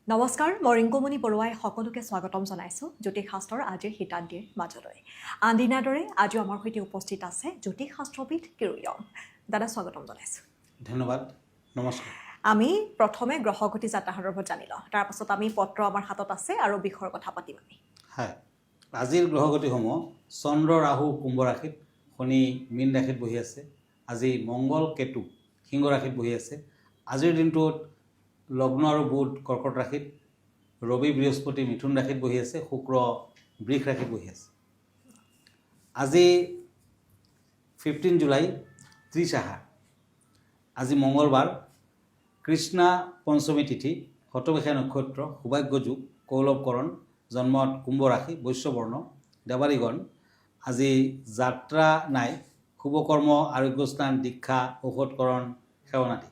নমস্কাৰ মই ৰিংকুমণি বৰুৱাই সকলোকে স্বাগতম জনাইছোঁ জ্যোতিষ শাস্ত্ৰৰ আজিৰ হিতান্তিৰ মাজলৈ আনদিনাৰ দৰে আজিও আমাৰ সৈতে উপস্থিত আছে জ্যোতিষ শাস্ত্ৰবিদ কিৰোলিয়ন দাদা স্বাগতম জনাইছোঁ ধন্যবাদ নমস্কাৰ আমি প্ৰথমে গ্ৰহগতি যাত্ৰা সন্দৰ্ভত জানি লওঁ তাৰপাছত আমি পত্ৰ আমাৰ হাতত আছে আৰু বিষয়ৰ কথা পাতিম আমি হয় আজিৰ গ্ৰহগতিসমূহ চন্দ্ৰ ৰাহু কুম্ভ ৰাশিত শনি মীন ৰাশিত বহি আছে আজি মংগল কেতু সিংহ ৰাশিত বহি আছে আজিৰ দিনটোত লগ্ন আৰু বুধ কৰ্কট ৰাশিত ৰবি বৃহস্পতি মিথুন ৰাশিত বহি আছে শুক্ৰ বৃষ ৰাশিত বহি আছে আজি 15 জুলাই 30 আহাৰ আজি মঙ্গলবাৰ কৃষ্ণা পঞ্চমী তিথি শতবিষা নক্ষত্ৰ সৌভাগ্য যোগ কৌলৱকৰণ জন্মত কুম্ভ ৰাশি বৈশ্যবৰ্ণ দেৱাৰীগণ আজি যাত্ৰা নাই শুভকৰ্ম আৰোগ্যস্থান দীক্ষা ঔষধকৰণ সেৱনাদি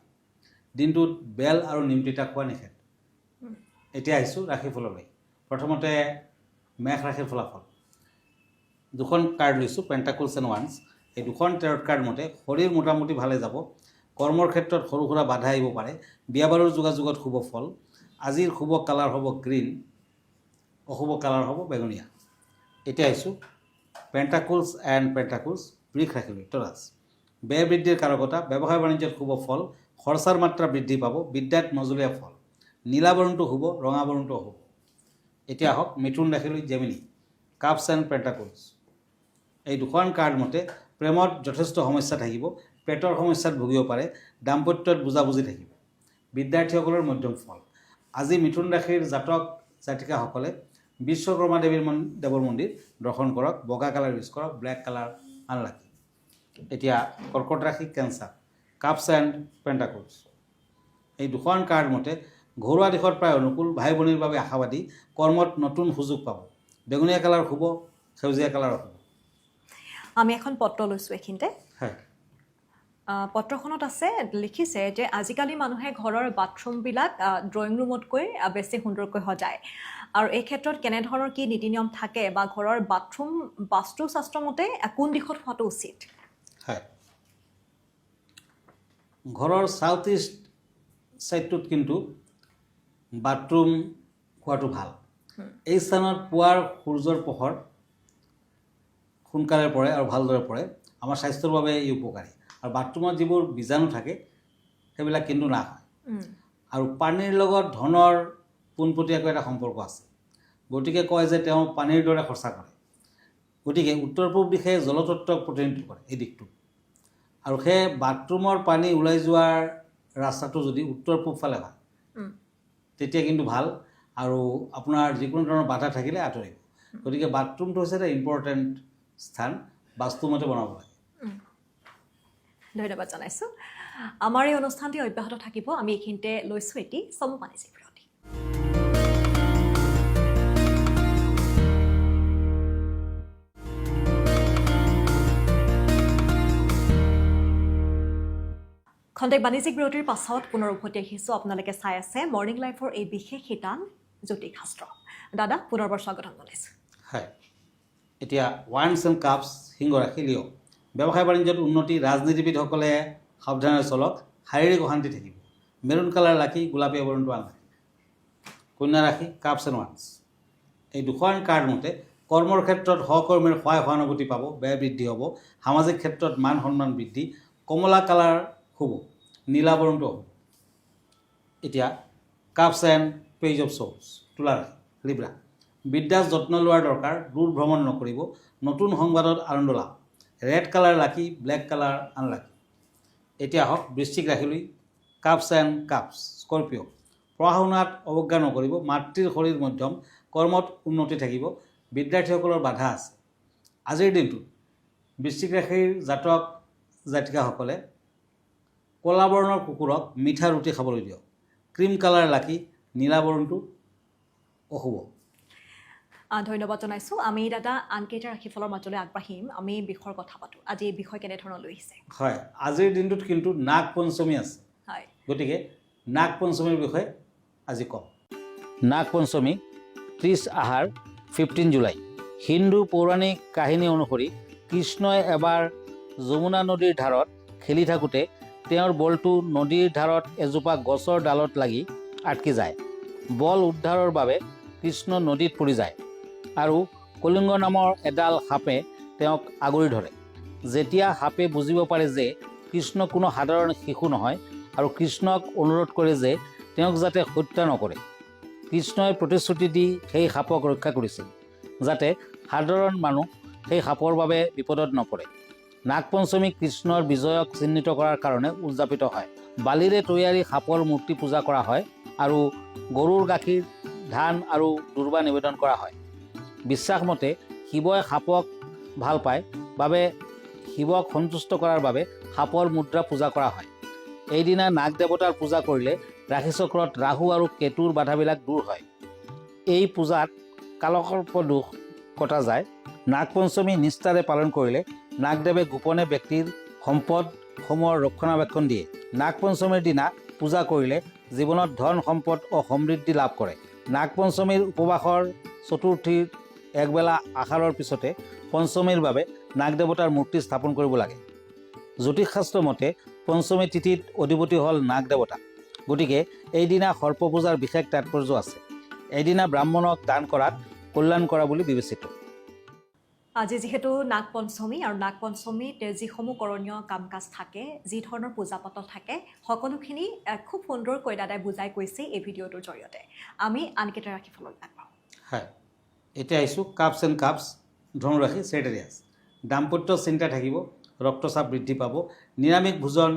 দিনটোত বেল আৰু নিমতিতা খোৱা নিষেধ এতিয়া আহিছোঁ ৰাশিফললৈ প্ৰথমতে মেষ ৰাশিৰ ফলাফল দুখন কাৰ্ড লৈছোঁ পেণ্টাকলছ এণ্ড ওৱান্স এই দুখন টেৰট কাৰ্ড মতে শৰীৰ মোটামুটি ভালে যাব কৰ্মৰ ক্ষেত্ৰত সৰু সুৰা বাধা আহিব পাৰে বিয়া বাৰুৰ যোগাযোগত শুভ ফল আজিৰ শুভ কালাৰ হ'ব গ্ৰীণ অশুভ কালাৰ হ'ব বেঙুনীয়া এতিয়া আহিছোঁ পেণ্টাকলছ এণ্ড পেণ্টাকলছ বৃষ ৰাশিলৈ তৰাজ ব্যয় বৃদ্ধিৰ কাৰকতা ব্যৱসায় বাণিজ্যত শুভ ফল খৰচাৰ মাত্ৰা বৃদ্ধি পাব বিদ্যাত মজলীয়া ফল নীলা বৰণটো শুভ ৰঙা বৰণটো হ'ব এতিয়া আহক মিথুন ৰাশিলৈ জেমিনি কাপছ এণ্ড পেণ্টাকলছ এই দুখন কাৰ্ড মতে প্ৰেমত যথেষ্ট সমস্যা থাকিব পেটৰ সমস্যাত ভুগিব পাৰে দাম্পত্যত বুজাবুজি থাকিব বিদ্যাৰ্থীসকলৰ মধ্যম ফল আজি মিথুন ৰাশিৰ জাতক জাতিকাসকলে বিশ্বকৰ্মা দেৱৰ মন্দিৰ দৰ্শন কৰক বগা কালাৰ ইউজ কৰক ব্লেক কালাৰ আনলাকি এতিয়া কৰ্কট ৰাশি কেঞ্চাৰ কাপছ এণ্ড পেণ্টাকলছ এই দুখন কাৰ্ড মতে ঘৰুৱা দিশত প্ৰায় অনুকূল ভাই ভনীৰ বাবে আশাবাদী কৰ্মত নতুন সুযোগ পাব বেঙুনীয়া কালাৰ শুভ সেউজীয়া কালাৰ হ'ব আমি এখন পত্ৰ লৈছোঁ এইখিনিতে হয় পত্ৰখনত আছে লিখিছে যে আজিকালি মানুহে ঘৰৰ বাথৰুমবিলাক ড্ৰয়িং ৰুমতকৈ বেছি সুন্দৰকৈ সজায় আৰু এই ক্ষেত্ৰত কেনেধৰণৰ কি নীতি নিয়ম থাকে বা ঘৰৰ বাথৰুম বাস্তুশাস্ত্ৰ মতে কোন দিশত হোৱাটো উচিত হয় ঘৰৰ সাউথ ইষ্ট ছাইডটোত কিন্তু বাথৰুম হোৱাটো ভাল এই স্থানত পুৱাৰ সূৰ্যৰ পোহৰ সোনকালে পৰে আৰু ভালদৰে পৰে আমাৰ স্বাস্থ্যৰ বাবে ই উপকাৰী আৰু বাথৰুমত যিবোৰ বীজাণু থাকে সেইবিলাক কিন্তু না হয় আৰু পানীৰ লগত ধনৰ পোনপটীয়াকৈ এটা সম্পৰ্ক আছে গতিকে কয় যে তেওঁ পানীৰ দৰে খৰচা কৰে গতিকে উত্তৰ পূব দিশে জলতত্ত্বক প্ৰতিনিধিত্ব কৰে এই দিশটো আৰু সেই বাথৰুমৰ পানী ওলাই যোৱাৰ ৰাস্তাটো যদি উত্তৰ পূব ফালে হয় তেতিয়া কিন্তু ভাল আৰু আপোনাৰ যিকোনো ধৰণৰ বাধা থাকিলে আঁতৰিব গতিকে বাথৰুমটো হৈছে এটা ইম্পৰ্টেণ্ট স্থান বাস্তুমতে বনাব লাগে ধন্যবাদ জনাইছোঁ আমাৰ এই অনুষ্ঠানটি অব্যাহত থাকিব আমি এইখিনিতে লৈছোঁ এটি চমু বাণিজ্যিক বিৰতি খন্তেক বাণিজ্যিক বিৰতিৰ পাছত পুনৰ উভতি আহিছোঁ আপোনালোকে চাই আছে মৰ্ণিং লাইফৰ এই বিশেষ শিতান জ্যোতিষ শাস্ত্ৰ দাদা পুনৰবাৰ স্বাগতম জনাইছোঁ হয় এতিয়া ওৱান্স এণ্ড কাপছ সিংহ ৰাশি লিঅ' ব্যৱসায় বাণিজ্যত উন্নতি ৰাজনীতিবিদসকলে সাৱধানে চলক শাৰীৰিক অশান্তি থাকিব মেৰুণ কালাৰ লাকি গোলাপী আৱৰণটো আনলাকি কন্যা ৰাশি কাপছ এণ্ড ওৱান্স এই দুখন কাৰ্ড মতে কৰ্মৰ ক্ষেত্ৰত সহকৰ্মীৰ সহায় সহানুভূতি পাব ব্যয় বৃদ্ধি হ'ব সামাজিক ক্ষেত্ৰত মান সন্মান বৃদ্ধি কমলা কালাৰ শুভ নীলা বৰণটো হ'ব এতিয়া cups and page of source তুলা ৰাশি লিব্ৰা বিদ্যাত যত্ন লোৱাৰ দৰকাৰ দূৰ ভ্ৰমণ নকৰিব নতুন সংবাদত আনন্দ লাভ ৰেড কালাৰ লাকি ব্লেক কালাৰ আনলাকি এতিয়া আহক বৃশ্চিক ৰাশিলৈ কাপছ এণ্ড কাপছ স্কৰ্পিঅ' পঢ়া শুনাত অৱজ্ঞা নকৰিব মাতৃৰ শৰীৰ মধ্যম কৰ্মত উন্নতি থাকিব বিদ্যাৰ্থীসকলৰ বাধা আছে আজিৰ দিনটোত বৃশ্চিক ৰাশিৰ জাতক জাতিকাসকলে ক'লা বৰণৰ কুকুৰক মিঠা ৰুটি খাবলৈ দিয়ক ক্ৰীম কালাৰ লাকি নীলা বৰণটো অশুভ ধন্যবাদ জনাইছোঁ আমি দাদা আনকেইটা ৰাশিফলৰ মাজলৈ আগবাঢ়িম আমি বিষয়ৰ কথা পাতোঁ আজি এই বিষয় কেনেধৰণৰ লৈ আহিছে হয় আজিৰ দিনটোত কিন্তু নাগ পঞ্চমী আছে হয় গতিকে নাগ পঞ্চমীৰ বিষয়ে আজি কম নাগ পঞ্চমী 30 আহাৰ 15 জুলাই হিন্দু পৌৰাণিক কাহিনী অনুসৰি কৃষ্ণই এবাৰ যমুনা নদীৰ ধাৰত খেলি থাকোঁতে তেওঁৰ বলটো নদীৰ ধাৰত এজোপা গছৰ ডালত লাগি আটকি যায় বল উদ্ধাৰৰ বাবে কৃষ্ণ নদীত পৰি যায় আৰু কলিংগ নামৰ এডাল সাপে তেওঁক আগুৰি ধৰে। যেতিয়া সাপে বুজিব পাৰে যে কৃষ্ণ কোনো সাধাৰণ শিশু নহয় আৰু কৃষ্ণক অনুৰোধ কৰে যে তেওঁক যাতে হত্যা নকৰে, কৃষ্ণই প্ৰতিশ্ৰুতি দি সেই সাপক ৰক্ষা কৰিছিল যাতে সাধাৰণ মানুহ সেই সাপৰ বাবে বিপদত নপৰে। নাগপঞ্চমী কৃষ্ণৰ বিজয়ক চিহ্নিত কৰাৰ কাৰণে উদযাপিত হয়। বালিৰে তৈয়াৰী সাপৰ মূৰ্তি পূজা কৰা হয় আৰু গৰুৰ গাখীৰ, ধান আৰু দুৰ্বা নিবেদন কৰা হয়। বিশ্বাসমতে শিৱই সাপক ভাল পায় বাবে শিৱক সন্তুষ্ট কৰাৰ বাবে সাপৰ মুদ্ৰা পূজা কৰা হয়। এইদিনা নাগ দেৱতাৰ পূজা কৰিলে ৰাশিচক্ৰত ৰাহু আৰু কেতুৰ বাধাবিলাক দূৰ হয়। এই পূজাত কালসৰ্প দোষ কটা যায়। নাগপঞ্চমী নিষ্ঠাৰে পালন কৰিলে নাগদেৱে গোপনে ব্যক্তিৰ সম্পদসমূহৰ ৰক্ষণাবেক্ষণ দিয়ে। নাগপঞ্চমীৰ দিনা পূজা কৰিলে জীৱনত ধন সম্পদ ও সমৃদ্ধি লাভ কৰে। নাগপঞ্চমীৰ উপবাসৰ চতুৰ্থীৰ একবেলা আহাৰৰ পিছতে পঞ্চমীৰ বাবে নাগদেৱতাৰ মূৰ্তি স্থাপন কৰিব লাগে। জ্যোতিষশাস্ত্ৰ মতে পঞ্চমী তিথিত অধিপতি হ'ল নাগদেৱতা, গতিকে এইদিনা সৰ্প পূজাৰ বিশেষ তাৎপৰ্য আছে। এইদিনা ব্ৰাহ্মণক দান কৰাত কল্যাণ কৰা বুলি বিবেচিত। আজি যিহেতু নাগপঞ্চমী আৰু নাগপঞ্চমীত যিসমূহ কৰণীয় কাম কাজ থাকে, যি ধৰণৰ পূজা পাতল থাকে, সকলোখিনি খুব সুন্দৰকৈ দাদাই বুজাই কৈছে এই ভিডিঅ'টোৰ জৰিয়তে। আমি আনকেইটা ৰাশি ফলত আগবাঢ়ো। হয়, এতিয়া আহিছোঁ কাপছ এণ্ড কাপছ ধনুৰাশি ছেক্ৰেটাৰিয়াছ। দাম্পত্য চিন্তা থাকিব, ৰক্তচাপ বৃদ্ধি পাব, নিৰামিষ ভোজন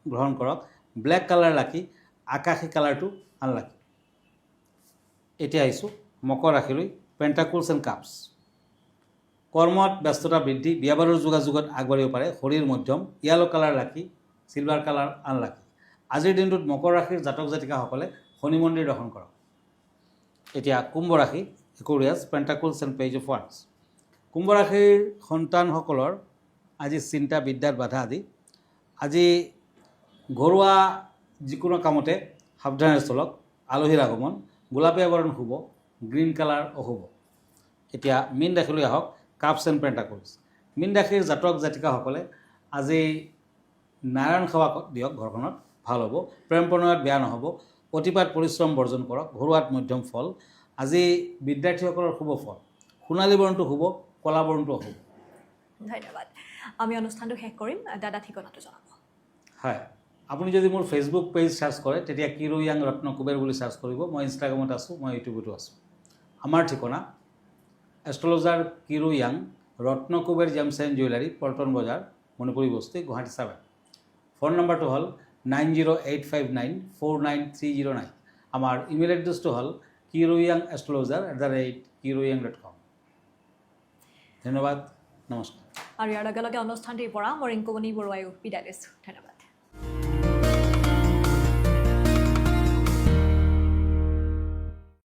গ্ৰহণ কৰক, ব্লেক কালাৰ লাকি, আকাশী কালাৰটো আনলাকি। এতিয়া আহিছোঁ মকৰ ৰাশিলৈ, পেণ্টাকুলছ এণ্ড কাপছ। কৰ্মত ব্যস্ততা বৃদ্ধি, বিয়া বাৰুৰ যোগাযোগত আগবাঢ়িব পাৰে, শৰীৰ মধ্যম, য়েলো কালাৰ লাকি, চিলভাৰ কালাৰ আনলাকি। আজিৰ দিনটোত মকৰ ৰাশিৰ জাতক জাতিকাসকলে শনি মন্দিৰ দৰ্শন কৰক। এতিয়া কুম্ভ ৰাশি, একুৰিয়াছ, পেণ্টাকুলছ এণ্ড পেজ অফ ওৱান্স। কুম্ভ ৰাশিৰ সন্তানসকলৰ আজি চিন্তা, বিদ্যাত বাধা আদি। আজি ঘৰুৱা যিকোনো কামতে সাৱধানে চলক। আলহীৰ আগমন, গোলাপী আৱৰণ শুভ, গ্ৰীণ কালাৰ অশুভ। এতিয়া মীন ৰাশিলৈ আহক, কাপছ এণ্ড পেণ্টাকুলছ। মীন ৰাশিৰ জাতক জাতিকাসকলে আজি নাৰায়ণ সেৱা দিয়ক, ঘৰখনত ভাল হ'ব। প্ৰেম প্ৰণয়ত বেয়া নহ'ব। অতিপাত পৰিশ্ৰম বৰ্জন কৰক, ঘৰুৱাত মধ্যম ফল। আজি বিদ্যাৰ্থীসকলৰ শুভ ফল, সোণালী বৰণটো শুভ, কলা বৰণটো অশুভ। ধন্যবাদ। আমি অনুষ্ঠানটো শেষ কৰিম, দাদা ঠিকনাটো জনাব। হয়, আপুনি যদি মোৰ ফেচবুক পেজ চাৰ্চ কৰে তেতিয়া কিৰো য়াং ৰত্ন কুবেৰ বুলি চাৰ্চ কৰিব। মই ইনষ্টাগ্ৰামত আছোঁ, মই ইউটিউবতো আছোঁ। আমাৰ ঠিকনা এষ্ট্ৰলজাৰ কিৰো য়াং, Ratna Kuber gems and jewellery, Paltan Bazar, Manipuri বস্তি, গুৱাহাটী 7। ফোন নম্বৰটো হ'ল 9085949309। আমাৰ ইমেইল এড্ৰেছটো হ'ল kiroyangastrologer@kiroyang.com। ধন্যবাদ, নমস্কাৰ। আৰু ইয়াৰ লগে লগে অনুষ্ঠানটিৰ পৰা মই ৰিংকুমণি বৰুৱাইও বিদায় লৈছোঁ। ধন্যবাদ।